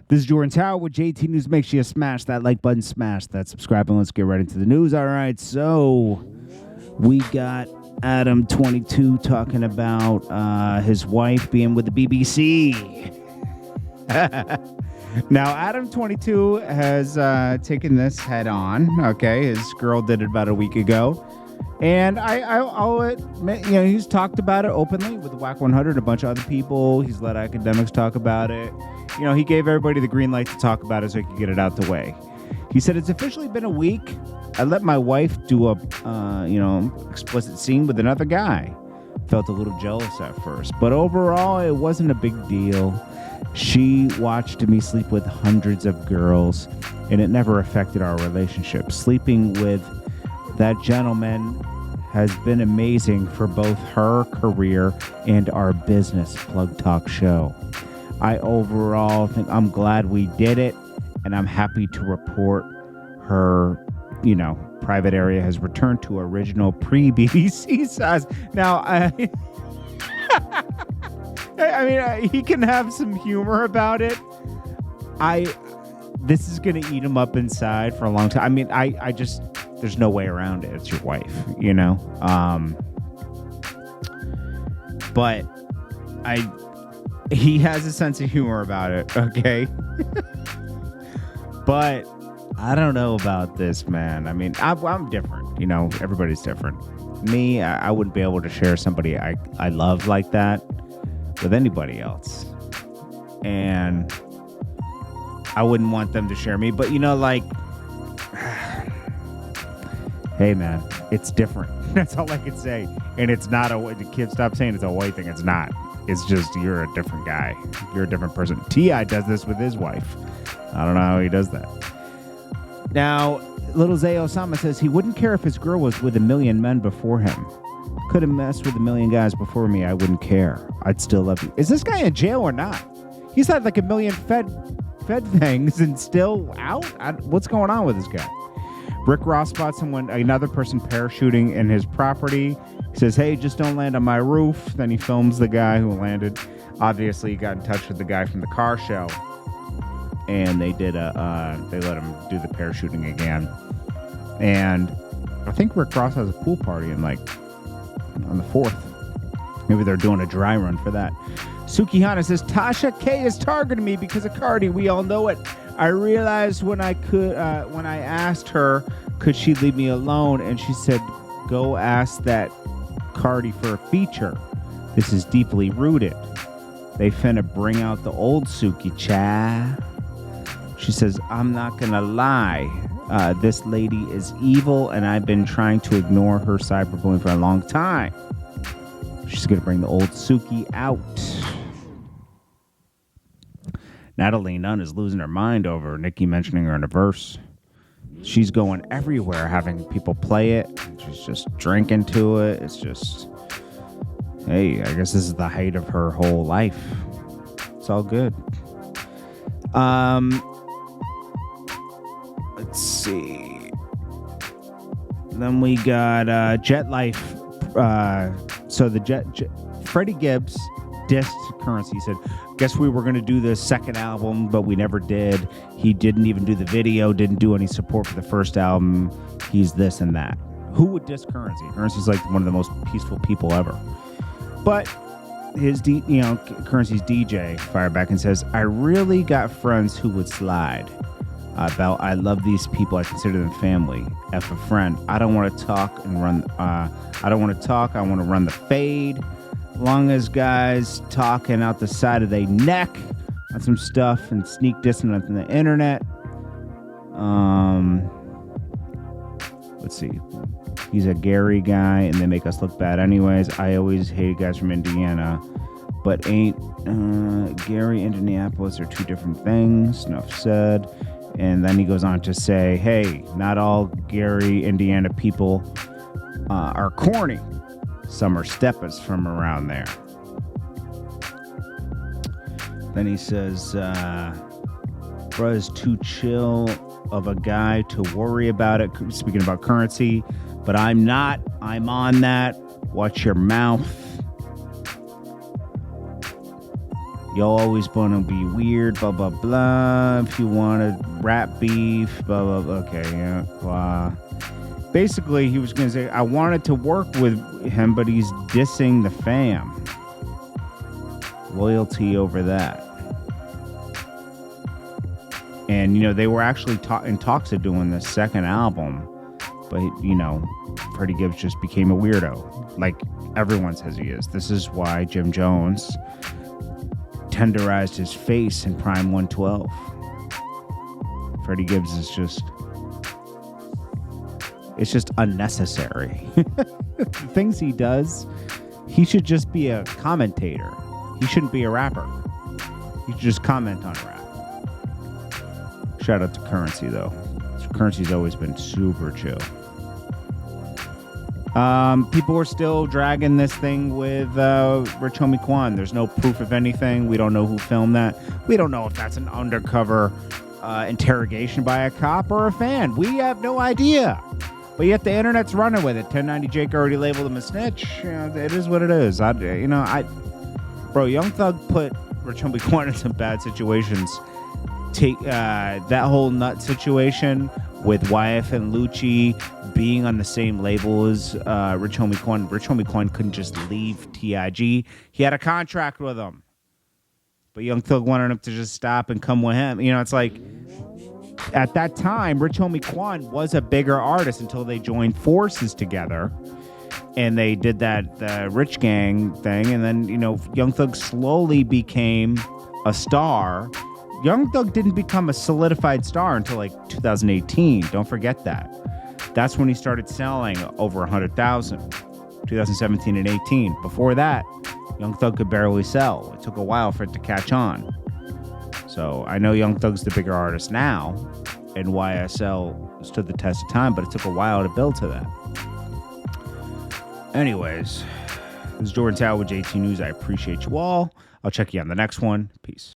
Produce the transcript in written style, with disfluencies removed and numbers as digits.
This is Jordan Tower with JT News. Make sure you smash that like button, smash that subscribe, and let's get right into the news. All right, so we got Adam22 talking about his wife being with the BBC. Now, Adam22 has taken this head on. Okay, his girl did it about a week ago. And I'll admit, he's talked about it openly with the WAC 100 and a bunch of other people. He's let academics talk about it. He gave everybody the green light to talk about it so he could get it out the way. He said, it's officially been a week. I let my wife do a, explicit scene with another guy. Felt a little jealous at first, but overall, it wasn't a big deal. She watched me sleep with hundreds of girls, and it never affected our relationship. Sleeping with that gentleman has been amazing for both her career and our business Plug Talk show. I overall think I'm glad we did it, and I'm happy to report her, private area has returned to original pre-BBC size. Now, I mean, he can have some humor about it. This is going to eat him up inside for a long time. I mean, I just, there's no way around it. It's your wife, but he has a sense of humor about it. Okay. But I don't know about this, man. I mean, I'm different, everybody's different. Me, I wouldn't be able to share somebody I love like that with anybody else. And I wouldn't want them to share me, but hey man, it's different. That's all I can say. And it's not the kid, stop saying it's a white thing. It's not. It's just, you're a different guy. You're a different person. T.I. does this with his wife. I don't know how he does that. Now, little Zay Osama says he wouldn't care if his girl was with 1 million men before him. Could have messed with 1 million guys before me. I wouldn't care. I'd still love you. Is this guy in jail or not? He's had like 1 million fed things and still out? What's going on with this guy? Rick Ross spots another person parachuting in his property. He says, hey, just don't land on my roof. Then he films the guy who landed. Obviously, he got in touch with the guy from the car show. And they did they let him do the parachuting again. And I think Rick Ross has a pool party on the 4th. Maybe they're doing a dry run for that. Suki Hana says, Tasha K is targeting me because of Cardi. We all know it. I realized when I asked her, could she leave me alone? And she said, go ask that Cardi for a feature. This is deeply rooted. They finna bring out the old Suki, cha. She says, I'm not gonna lie. This lady is evil, and I've been trying to ignore her cyberbullying for a long time. She's gonna bring the old Suki out. Natalie Nunn is losing her mind over Nikki mentioning her in a verse. She's going everywhere, having people play it. She's just drinking to it. It's just, hey, I guess this is the height of her whole life. It's all good. Let's see. Then we got Jet Life. So the Freddie Gibbs dissed Currensy. He said, guess we were going to do the second album, but we never did. He didn't even do the video, didn't do any support for the first album. He's this and that. Who would diss Currensy? Currency's like one of the most peaceful people ever. But his Currency's DJ fired back and says, I really got friends who would slide. I love these people. I consider them family. F a friend. I don't want to talk and run. I don't want to talk. I want to run the fade. Long as guys talking out the side of their neck on some stuff and sneak dissing on the internet. Let's see. He's a Gary guy, and they make us look bad anyways. I always hated guys from Indiana, but ain't Gary and Indianapolis are two different things. Enough said. And then he goes on to say, hey, not all Gary, Indiana people are corny. Some are steppers from around there. Then he says, bro is too chill of a guy to worry about it. Speaking about Currensy, but I'm not. I'm on that. Watch your mouth. You'll always want to be weird, blah, blah, blah. If you want to rap beef, blah, blah, blah. Okay, yeah, blah. Basically, he was going to say, I wanted to work with him, but he's dissing the fam. Loyalty over that. And, you know, they were actually in talks of doing the second album. But, you know, Freddie Gibbs just became a weirdo. Like everyone says he is. This is why Jim Jones tenderized his face in Prime 112. Freddie Gibbs is just... It's just unnecessary. The things he does, he should just be a commentator. He shouldn't be a rapper. He should just comment on rap. Shout out to Currensy, though. Currency's always been super chill. People are still dragging this thing with Rich Homie Quan. There's no proof of anything. We don't know who filmed that. We don't know if that's an undercover interrogation by a cop or a fan. We have no idea. But yet the internet's running with it. 1090 Jake already labeled him a snitch. You know, it is what it is. Bro, Young Thug put Rich Homie Quan in some bad situations. Take that whole nut situation with YF and Lucci being on the same label as Rich Homie Quan. Rich Homie Quan couldn't just leave TIG. He had a contract with him. But Young Thug wanted him to just stop and come with him. You know, it's like, at that time, Rich Homie Quan was a bigger artist until they joined forces together. And they did that Rich Gang thing. And then, you know, Young Thug slowly became a star. Young Thug didn't become a solidified star until like 2018. Don't forget that. That's when he started selling over 100,000. 2017 and 18. Before that, Young Thug could barely sell. It took a while for it to catch on. So I know Young Thug's the bigger artist now, and YSL stood the test of time, but it took a while to build to that. Anyways, this is Jordan Tower with JT News. I appreciate you all. I'll check you on the next one. Peace.